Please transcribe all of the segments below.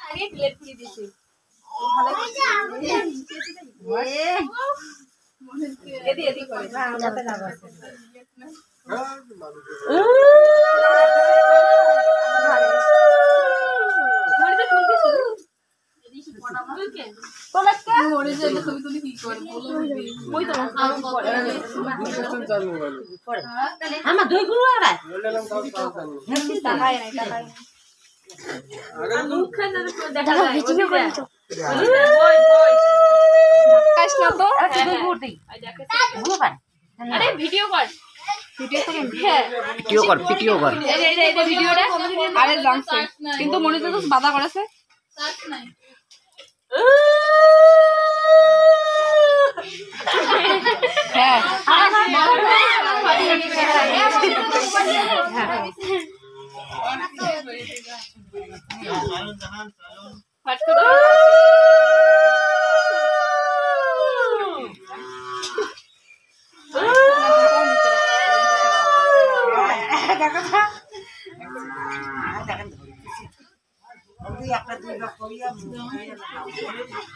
আগে প্লেট দিয়ে দিছি এদি এদি করে যাতে না বাসে আমার দুই গুলো আড়াই ভিডিও কর আরে জানছে কিন্তু মনে তো বাধা করেছে হ্যাঁ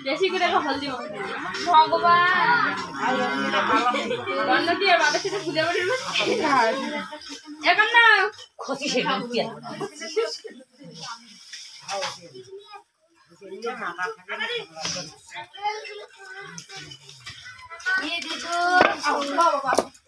বেশি করে হলদি ভগবান দিয়ে বাবার সাথে পূজা করে এখন না খুশি সেটা ये दे दो